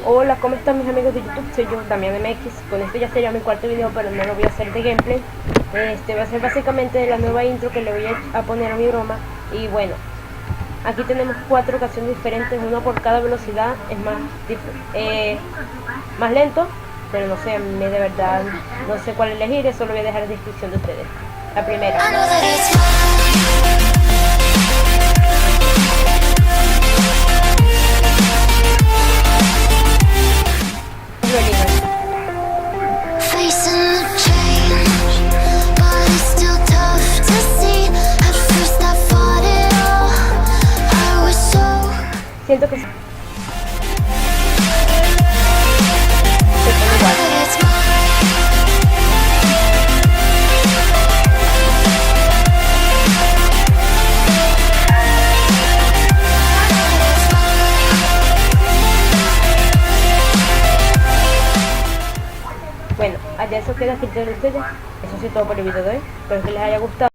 Hola, ¿cómo están mis amigos de YouTube? Soy yo, Damián MX. Con esto ya sería mi cuarto video, pero no lo voy a hacer de gameplay. Va a ser básicamente la nueva intro que le voy a poner a mi broma. Y bueno, aquí tenemos 4 ocasiones diferentes, uno por cada velocidad. Es más lento, pero no sé, a mí de verdad no sé cuál elegir. Eso lo voy a dejar en la descripción de ustedes. La primera. Siento que se pone igual. Bueno, allá eso queda aquí de ustedes. Eso sí, todo por el video de hoy. Espero que les haya gustado.